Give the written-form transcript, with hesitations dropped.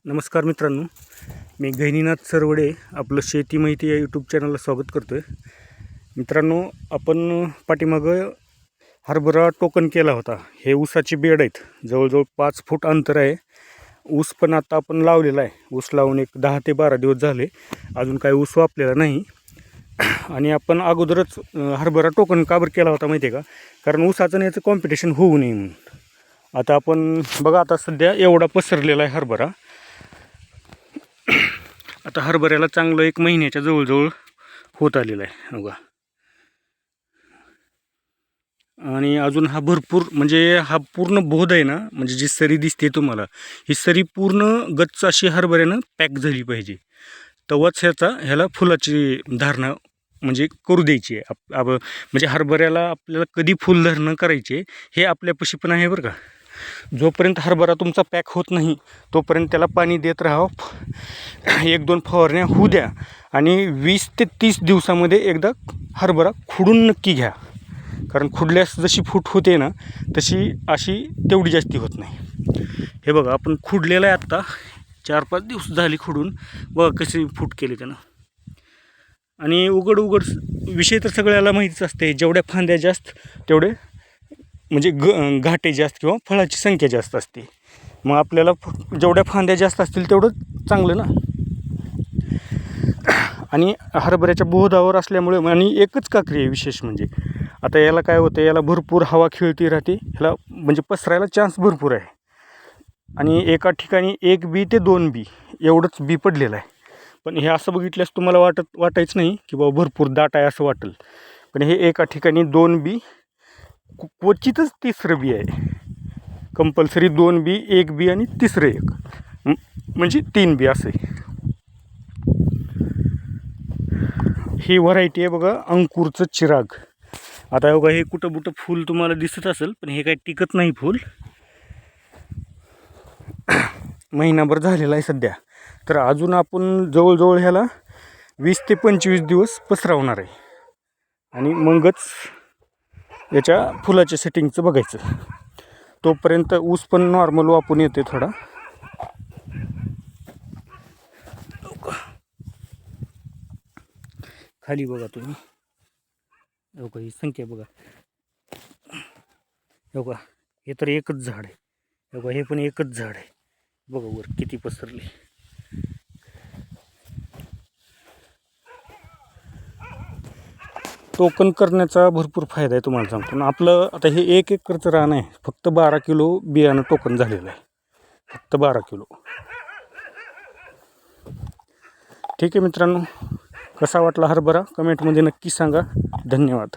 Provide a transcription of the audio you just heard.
नमस्कार मित्रांनो, मी गहिनीनाथ सरवडे आपलं शेती माहिती या यूट्यूब चॅनलला स्वागत करतो आहे. मित्रांनो, आपण पाठीमागं हरभरा टोकन केला होता. हे ऊसाची बेड आहेत, जवळजवळ 5 फूट अंतर आहे. ऊस पण आता आपण लावलेला आहे. ऊस लावून एक 10 ते 12 दिवस झाले, अजून काही ऊस वापलेला नाही. आणि आपण अगोदरच हरभरा टोकन का बरं केला होता माहिती आहे का? कारण ऊसाचं याचं कॉम्पिटिशन होऊ नये म्हणून. आता आपण बघा, आता सध्या एवढा पसरलेला आहे हरभरा. आता हरभऱ्याला चांगलं 1 महिन्याच्या जवळजवळ होत आलेला आहे बघा. आणि अजून हा भरपूर, म्हणजे हा पूर्ण बोध आहे ना, म्हणजे जी सरी दिसते तुम्हाला, ही सरी पूर्ण गच्च अशी हरभऱ्यानं पॅक झाली पाहिजे. तेव्हाच ह्याला फुलाची धारणा म्हणजे करू द्यायची आहे. म्हणजे हरभऱ्याला आपल्याला कधी फुलधारणा करायची हे आपल्यापाशी पण आहे बरं का. जोपर्यंत हरभरा तुमचा पॅक होत नाही तोपर्यंत त्याला पाणी देत राहा. 1-2 फवारण्या होऊ द्या आणि 20 ते 30 दिवसामध्ये एकदा हरभरा खुडून नक्की घ्या. कारण खुडल्यास जशी फूट होते ना, तशी अशी तेवढी जास्ती होत नाही. हे बघा, आपण खुडलेलं आहे आत्ता 4-5 दिवस झाली खुडून. बघा कशी फूट केली त्यानं. आणि उघड विषय तर सगळ्याला माहितीच असते, जेवढ्या फांद्या जास्त तेवढे म्हणजे घाटे जास्त किंवा फळाची संख्या जास्त असते. मग आपल्याला जेवढ्या फांद्या जास्त असतील तेवढं चांगलं ना. आणि हरभऱ्याच्या बोधावर असल्यामुळे, आणि एकच काकरी आहे विशेष म्हणजे, आता याला काय होतं, याला भरपूर हवा खेळती राहते, ह्याला म्हणजे पसरायला चान्स भरपूर आहे. आणि एका ठिकाणी 1 बी ते 2 बी एवढंच बी पडलेलं आहे. पण हे असं बघितल्यास तुम्हाला वाटायचं नाही की बाबा भरपूर दाट आहे असं वाटेल. पण हे एका ठिकाणी 2 बी, क्वचितच 3रं बी आहे. कंपल्सरी 2 बी, 1 बी आणि 3रं 1, म्हणजे 3 बी असं आहे. ही व्हरायटी आहे बघा, अंकुरचं चिराग. आता बघा, हे कुठं फूल तुम्हाला दिसत असेल, पण हे काही टिकत नाही फूल. महिनाभर झालेला आहे सध्या. तर अजून आपण जवळजवळ ह्याला 20 ते 25 दिवस पसरवणार आहे. आणि मगच याच्या फुलाच्या सेटिंगचं बघायचं. तोपर्यंत ऊस पण नॉर्मल वापरून येते थोडा. खाली बघा तुम्ही, बघा ही संख्या बघा. बघा, हे तर एकच झाड आहे. बघा, हे पण एकच झाड आहे. बघा वर किती पसरले. टोकन करण्याचा भरपूर फायदा आहे तुम्हाला सांगतो. आपलं आता हे 1 एकरचं रान आहे. फक्त 12 किलो बियाणं टोकन झालेलं आहे. फक्त 12 किलो. ठीक आहे मित्रांनो, कसा वाटला हरभरा कमेंटमध्ये नक्की सांगा. धन्यवाद.